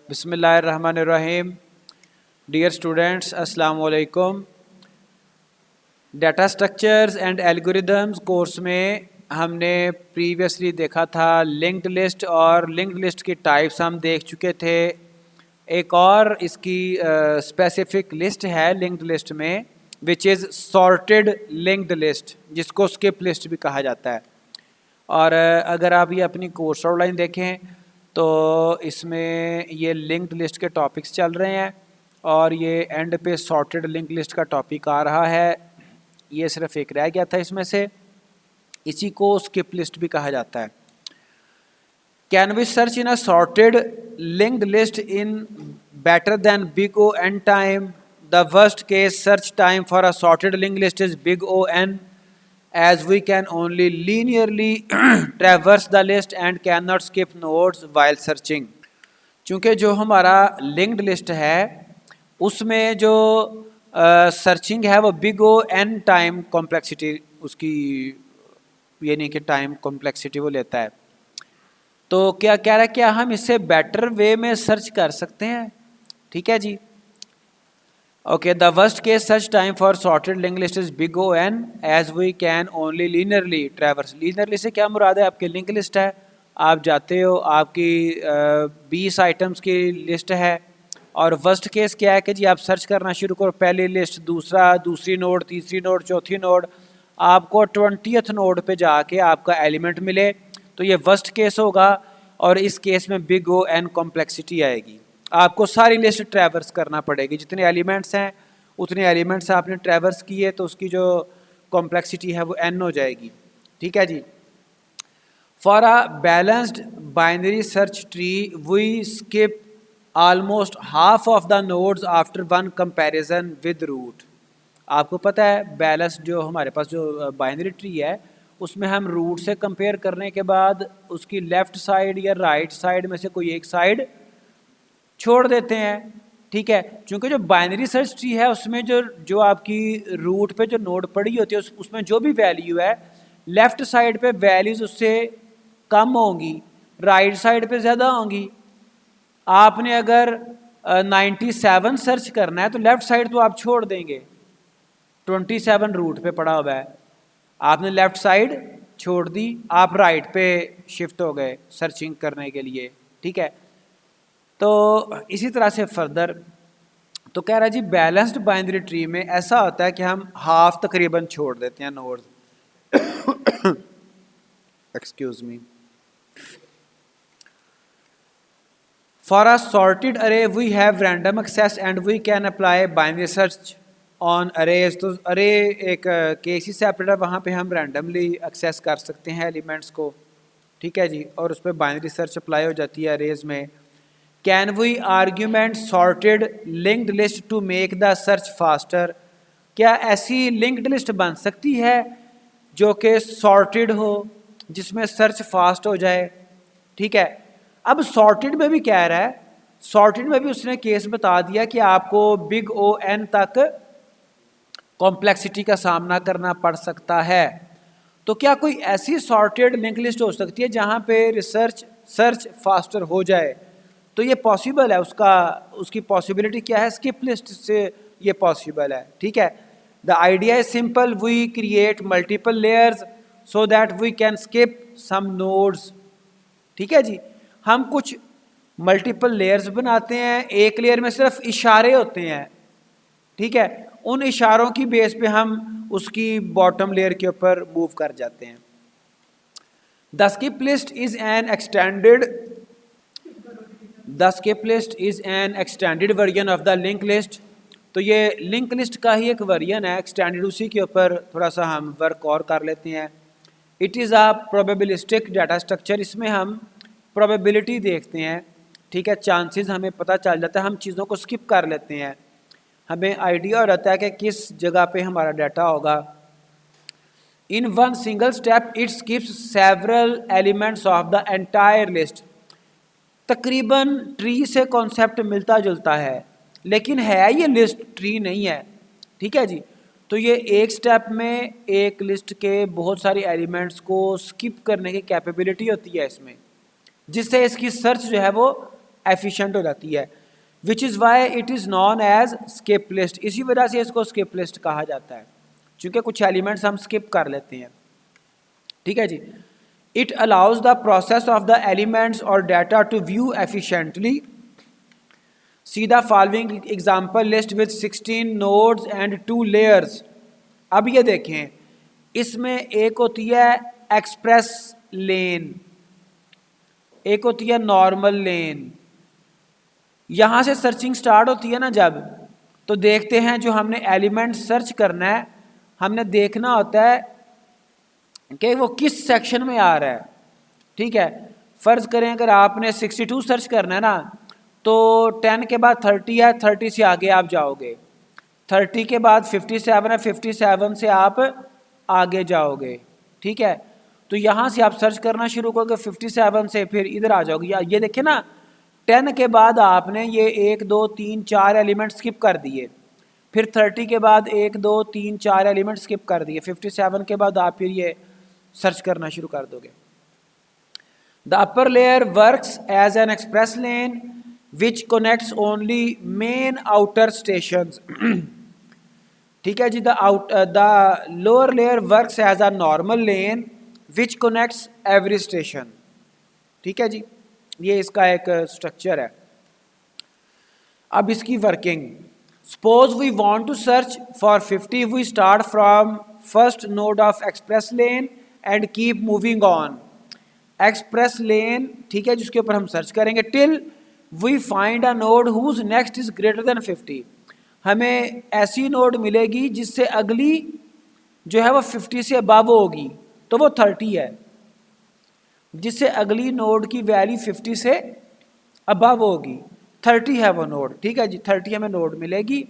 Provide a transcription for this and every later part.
बिस्मिल्लाहिर्रहमानिर्रहीम। Dear students, अस्सलाम वालेकुम। Data structures and algorithms course में हमने प्रीवियसली देखा था लिंक्ड लिस्ट, और लिंक्ड लिस्ट की टाइप्स हम देख चुके थे। एक और इसकी स्पेसिफिक लिस्ट है लिंक्ड लिस्ट में, which is sorted linked list, जिसको स्किप लिस्ट भी कहा जाता है। और अगर आप ये अपनी कोर्स आउटलाइन देखें तो इसमें ये लिंक्ड लिस्ट के टॉपिक्स चल रहे हैं और ये एंड पे सॉर्टेड लिंक लिस्ट का टॉपिक आ रहा है। ये सिर्फ एक रह गया था इसमें से, इसी को स्किप लिस्ट भी कहा जाता है। Can we search in a sorted linked list in better than big O N time? The worst case search time for a sorted link list is big O N, as we can only linearly traverse the list and cannot skip nodes while searching। चूँकि जो हमारा linked list है उसमें जो searching है वो big O N time complexity उसकी, यानी कि टाइम कॉम्प्लेक्सिटी वो लेता है। तो क्या कह रहा है, क्या हम इससे बेटर वे में सर्च कर सकते हैं? ठीक है जी। Okay, the worst case search time for sorted linked list is big O N, as we can only linearly traverse। linearly से क्या मुराद है? आपकी लिंक लिस्ट है, आप जाते हो, आपकी 20 आइटम्स की लिस्ट है, और वर्स्ट केस क्या है कि जी आप सर्च करना शुरू करो, पहली लिस्ट, दूसरी नोड, तीसरी नोड, चौथी नोड, आपको 20th नोड पे जाके आपका एलिमेंट मिले, तो ये वर्स्ट केस होगा। और इस केस में बिग O N कॉम्प्लेक्सिटी आएगी, आपको सारी लिस्ट ट्रैवर्स करना पड़ेगी, जितने एलिमेंट्स हैं उतने एलिमेंट्स आपने ट्रैवर्स किए तो उसकी जो कॉम्प्लेक्सिटी है वो n हो जाएगी। ठीक है जी। For a balanced binary search tree we skip almost half of the nodes after one comparison with root. आपको पता है बैलेंस जो हमारे पास जो बाइनरी ट्री है उसमें हम रूट से कंपेयर करने के बाद उसकी लेफ्ट साइड या राइट साइड में से कोई एक साइड छोड़ देते हैं। ठीक है, क्योंकि जो बाइनरी सर्च ट्री है उसमें जो आपकी रूट पे जो नोड पड़ी होती है उसमें जो भी वैल्यू है लेफ्ट साइड पे वैल्यूज उससे कम होंगी, राइट साइड पे ज़्यादा होंगी। आपने अगर 97 सर्च करना है तो लेफ्ट साइड तो आप छोड़ देंगे, 27 रूट पे पड़ा हुआ है, आपने लेफ्ट साइड छोड़ दी, आप राइट पे शिफ्ट हो गए सर्चिंग करने के लिए। ठीक है, तो इसी तरह से फर्दर तो कह रहा है जी बैलेंस्ड बाइनरी ट्री में ऐसा होता है कि हम हाफ तकरीबन छोड़ देते हैं nodes. Excuse me. For a sorted array we have random access and we can apply binary search on arrays. तो अरे एक केस ही सेपरेट है, वहाँ पे हम रैंडमली एक्सेस कर सकते हैं एलिमेंट्स को। ठीक है जी, और उस पर बाइनरी सर्च अप्लाई हो जाती है अरेज में। Can we argument sorted linked list to make the search faster? क्या ऐसी लिंक्ड लिस्ट बन सकती है जो कि सॉर्टेड हो, जिसमें सर्च फास्ट हो जाए? ठीक है, अब सॉर्टेड में भी कह रहा है, सॉर्टेड में भी उसने केस बता दिया कि आपको बिग O N तक कॉम्प्लेक्सिटी का सामना करना पड़ सकता है। तो क्या कोई ऐसी सॉर्टेड लिंक लिस्ट हो सकती है जहाँ पे सर्च फास्टर हो जाए? तो ये पॉसिबल है, उसकी पॉसिबिलिटी क्या है? स्किप लिस्ट से ये पॉसिबल है। ठीक है, the idea is simple, we create multiple layers so that we can skip some nodes. ठीक है जी, हम कुछ मल्टीपल लेयर्स बनाते हैं, एक लेयर में सिर्फ इशारे होते हैं। ठीक है, उन इशारों की बेस पे हम उसकी बॉटम लेयर के ऊपर मूव कर जाते हैं। The skip list is an extended version of the link list. तो ये लिंक लिस्ट का ही एक वर्जन है, एक्सटेंडेड, उसी के ऊपर थोड़ा सा हम वर्क और कर लेते हैं। It is a probabilistic data structure, इसमें हम प्रोबेबिलिटी देखते हैं। ठीक है, चांसेस हमें पता चल जाता है, हम चीज़ों को स्किप कर लेते हैं, हमें आइडिया रहता है कि किस जगह पे हमारा डाटा होगा। In one single step it skips several elements of the entire list. तकरीबन ट्री से कॉन्सेप्ट मिलता जुलता है, लेकिन है ये लिस्ट ट्री नहीं है। ठीक है जी, तो ये एक स्टेप में एक लिस्ट के बहुत सारे एलिमेंट्स को स्किप करने की कैपेबिलिटी होती है इसमें, जिससे इसकी सर्च जो है वो एफिशिएंट हो जाती है, which is why it is known as skip list. इसी वजह से इसको स्किप लिस्ट कहा जाता है, क्योंकि कुछ एलिमेंट्स हम स्किप कर लेते हैं। ठीक है जी। It allows the process of the elements और data to view efficiently. See the following example list with 16 nodes and 2 layers. अब ये देखें, इसमें एक होती है एक्सप्रेस लेन, एक होती है नॉर्मल लेन। यहाँ से सर्चिंग स्टार्ट होती है ना जब, तो देखते हैं जो हमने एलिमेंट सर्च करना है, हमने देखना होता है कि वो किस सेक्शन में आ रहा है। ठीक है, फ़र्ज़ करें अगर आपने 62 सर्च करना है ना, तो 10 के बाद 30 है, 30 से आगे आप जाओगे, 30 के बाद 57 है, 57 से आप आगे जाओगे। ठीक है, तो यहाँ से आप सर्च करना शुरू करोगे 57 से, फिर इधर आ जाओगे। या ये देखिए ना, 10 के बाद आपने ये 1 2 3 4 एलिमेंट स्किप कर दिए, फिर 30 के बाद 1 2 3 4 एलिमेंट स्किप कर दिए, 57 के बाद आप फिर ये सर्च करना शुरू कर दोगे। The upper layer works as an express lane which connects only main outer stations. ठीक है जी। The lower layer works as a normal lane which connects every station. ठीक है जी, ये इसका एक स्ट्रक्चर है। अब इसकी working, suppose we want to search for 50, we start from first node of express lane and keep moving on. Express lane, ठीक है, जिसके ऊपर हम सर्च करेंगे till we find a node whose next is greater than 50। हमें ऐसी node मिलेगी जिससे अगली जो है वो 50 से अबव होगी, तो वो 30 है। जिससे अगली नोड की वैल्यू 50 से अबव होगी, 30 है वो नोड। ठीक है जी, 30 हमें नोड मिलेगी।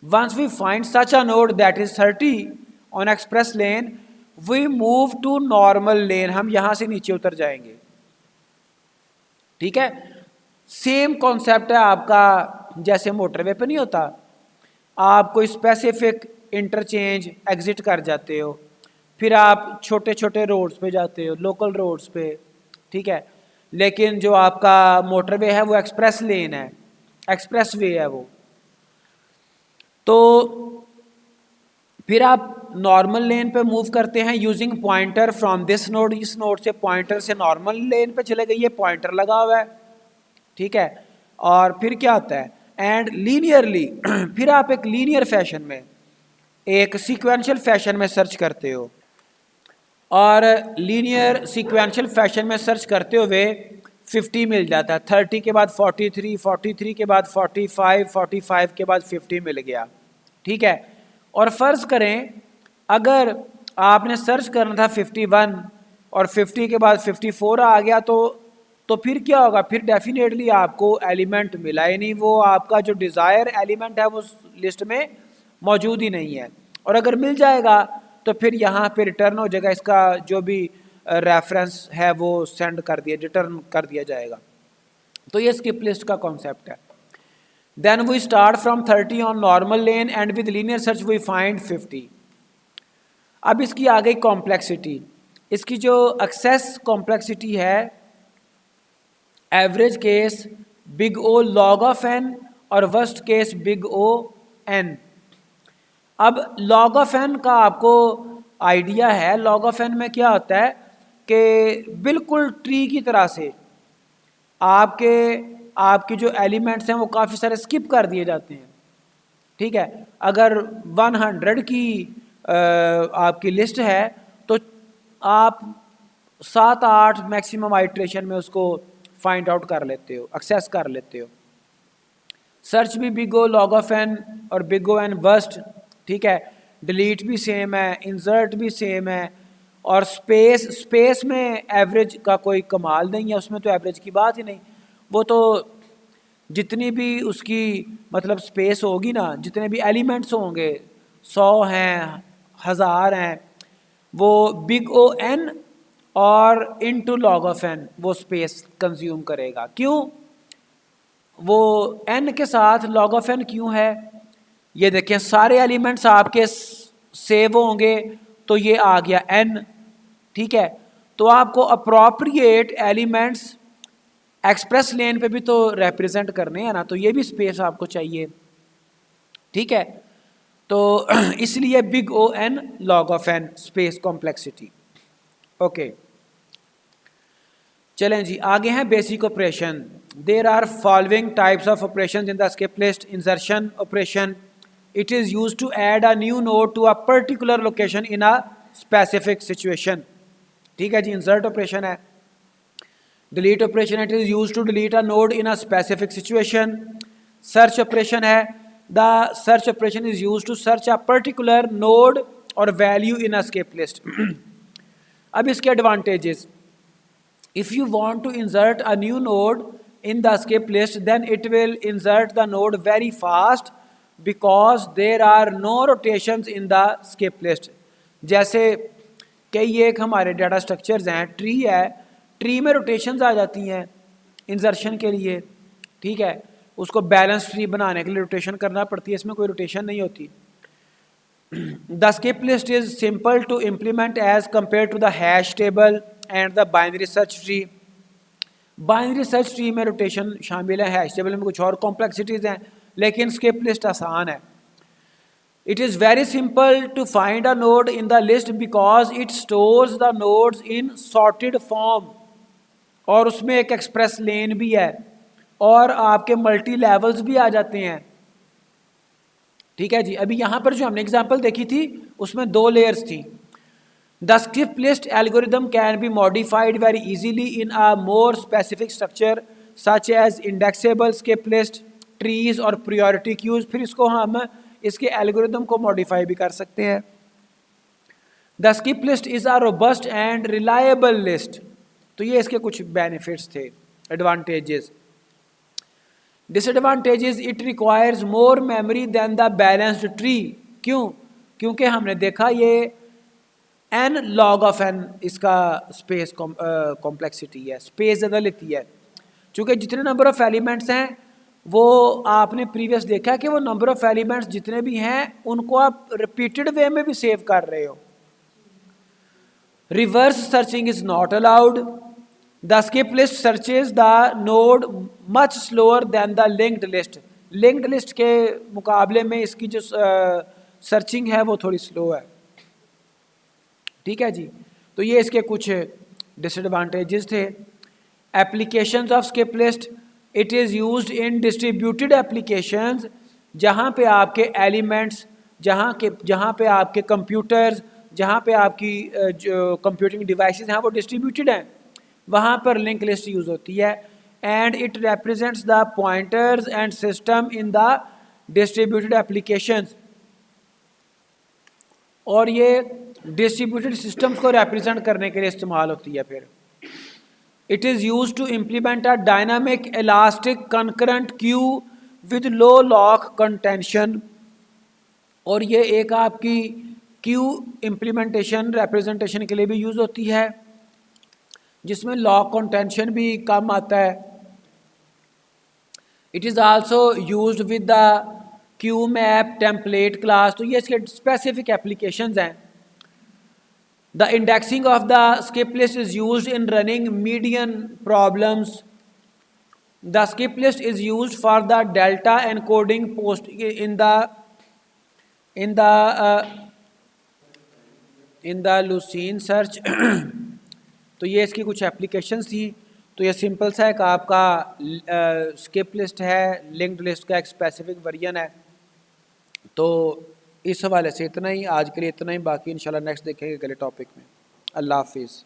Once we find such a node that is 30 on express lane, we move to normal lane. हम यहां से नीचे उतर जाएंगे। ठीक है, सेम कॉन्सेप्ट है आपका, जैसे मोटरवे पे नहीं होता, आप कोई स्पेसिफिक इंटरचेंज एग्जिट कर जाते हो, फिर आप छोटे छोटे रोड्स पे जाते हो, लोकल रोड्स पे। ठीक है, लेकिन जो आपका मोटरवे है वो एक्सप्रेस लेन है, एक्सप्रेस वे है वो। तो फिर आप नॉर्मल लेन पे मूव करते हैं using pointer from this node. इस नोड से पॉइंटर से नॉर्मल लेन पे चले गए, ये पॉइंटर लगा हुआ है। ठीक है, और फिर क्या होता है, एंड लीनियरली फिर आप एक लीनियर फैशन में, एक सीक्वेंशियल फैशन में सर्च करते हो, और लीनियर सीक्वेंशियल फैशन में सर्च करते हुए 50 मिल जाता है, 30 के बाद 43, 43 के बाद 45, 45 के बाद 50 मिल गया। ठीक है, और फ़र्ज़ करें अगर आपने सर्च करना था 51 और 50 के बाद 54 आ गया, तो फिर क्या होगा, फिर डेफिनेटली आपको एलिमेंट मिला ही नहीं, वो आपका जो डिज़ायर एलिमेंट है वो लिस्ट में मौजूद ही नहीं है। और अगर मिल जाएगा तो फिर यहाँ पे रिटर्न हो जाएगा, इसका जो भी रेफरेंस है वो सेंड कर दिया, रिटर्न कर दिया जाएगा। तो ये स्किप लिस्ट का कॉन्सेप्ट है। Then we start from 30 on normal lane and with linear search we find 50। अब इसकी आ गई कॉम्प्लेक्सिटी। इसकी जो एक्सेस कॉम्प्लेक्सिटी है, average case big O log of N और worst case big O N. अब लॉग ऑफ एन का आपको आइडिया है, लॉग ऑफ एन में क्या होता है कि बिल्कुल ट्री की तरह से आपके जो एलिमेंट्स हैं वो काफ़ी सारे स्किप कर दिए जाते हैं। ठीक है, अगर 100 की आपकी लिस्ट है तो आप 7-8 मैक्सिमम आइट्रेशन में उसको फाइंड आउट कर लेते हो, एक्सेस कर लेते हो। सर्च भी big O log of N और बिग ओ एन वर्स्ट। ठीक है, डिलीट भी सेम है, इंसर्ट भी सेम है, और स्पेस में एवरेज का कोई कमाल नहीं है, उसमें तो एवरेज की बात ही नहीं। वो तो जितनी भी उसकी मतलब स्पेस होगी ना, जितने भी एलिमेंट्स होंगे, 100 हैं, 1000 हैं, वो बिग ओ एन और इनटू लॉग ऑफ एन वो स्पेस कंज्यूम करेगा। क्यों? वो एन के साथ लॉग ऑफ एन क्यों है? ये देखें, सारे एलिमेंट्स आपके सेव होंगे तो ये आ गया एन। ठीक है, तो आपको अप्रोप्रिएट एलिमेंट्स एक्सप्रेस लेन पे भी तो रिप्रेजेंट करने हैं ना, तो ये भी स्पेस आपको चाहिए, ठीक है। तो इसलिए big O N log of N space complexity. Okay, चलें जी, आगे हैं basic operation. There are following types of operation in the skip list. Insertion operation, it is use to add a new node to a particular location in a specific situation, ठीक है जी, insert operation है। Delete operation, it is use to delete a node in a specific situation. Search operation है, the search operation is use to search a particular node और value in a skip list. अब इसके advantages, if you want to insert a new node in the skip list, then it will insert the node very fast because there are no rotations in the skip list। जैसे कई एक हमारे data structures हैं, tree है, tree में rotations आ जाती हैं insertion के लिए, ठीक है, उसको बैलेंस ट्री बनाने के लिए रोटेशन करना पड़ती है, इसमें कोई रोटेशन नहीं होती। The skip list is simple to implement as compared to the hash table and the binary search tree। Binary search tree में रोटेशन शामिल है, हैश टेबल में कुछ और कॉम्प्लेक्सिटीज़ हैं, लेकिन स्किप लिस्ट आसान है। It is very simple to find a node in the list because it stores the nodes in sorted form, और उसमें एक एक्सप्रेस लेन भी है और आपके मल्टी लेवल्स भी आ जाते हैं, ठीक है जी। अभी यहाँ पर जो हमने एग्जांपल देखी थी उसमें 2 लेयर्स थी। The skip list algorithm can be modified very easily in a more specific structure such as indexable skip list, trees और प्रायोरिटी क्यूज। फिर इसको हम इसके एल्गोरिदम को मॉडिफाई भी कर सकते हैं। The skip list is a robust and reliable list. तो ये इसके कुछ बेनिफिट्स थे, advantages. Disadvantages, it requires more memory than the balanced tree. क्यों? क्योंकि हमने देखा ये एन लॉग ऑफ एन इसका स्पेस कॉम्प्लेक्सिटी है, स्पेस ज़्यादा लेती है। चूँकि जितने नंबर ऑफ एलिमेंट्स हैं वो आपने प्रीवियस देखा कि वो नंबर ऑफ एलिमेंट्स जितने भी हैं उनको आप रिपीटेड वे में भी सेव कर रहे हो। Reverse searching is not allowed. The skip list searches the node much slower then the linked list. Linked list के मुकाबले में इसकी जो सर्चिंग है वो थोड़ी स्लो है, ठीक है जी। तो ये इसके कुछ डिसएडवांटेजेस थे। Applications of skip list, it is used in distributed applications, जहाँ पे आपके एलिमेंट्स, जहाँ पे आपके कंप्यूटर्स, जहाँ पे आपकी जो कंप्यूटिंग डिवाइसेस हैं वो डिस्ट्रीब्यूटेड हैं, वहाँ पर लिंक लिस्ट यूज़ होती है। And it represents the pointers and system in the distributed applications. और ये डिस्ट्रीब्यूटेड सिस्टम्स को रिप्रेजेंट करने के लिए इस्तेमाल होती है। फिर it is use to implement a dynamic elastic concurrent queue with low lock contention. और ये एक आपकी क्यू इम्प्लीमेंटेशन रिप्रेजेंटेशन के लिए भी यूज़ होती है, जिसमें लॉक कंटेंशन भी कम आता है। It is also used with the Q map template class. तो ये इसके स्पेसिफिक एप्लीकेशंस हैं। The indexing of the skip list is used in running median problems. The skip list is used for the delta encoding post in the Lucene search। तो ये इसकी कुछ applications थी। तो ये सिंपल सा एक आपका स्किप लिस्ट है, लिंक्ड लिस्ट का एक स्पेसिफिक वर्जन है। तो इस हवाले से इतना ही, आज के लिए इतना ही, बाकी इंशाल्लाह नेक्स्ट देखेंगे अगले टॉपिक में। अल्लाह हाफिज़।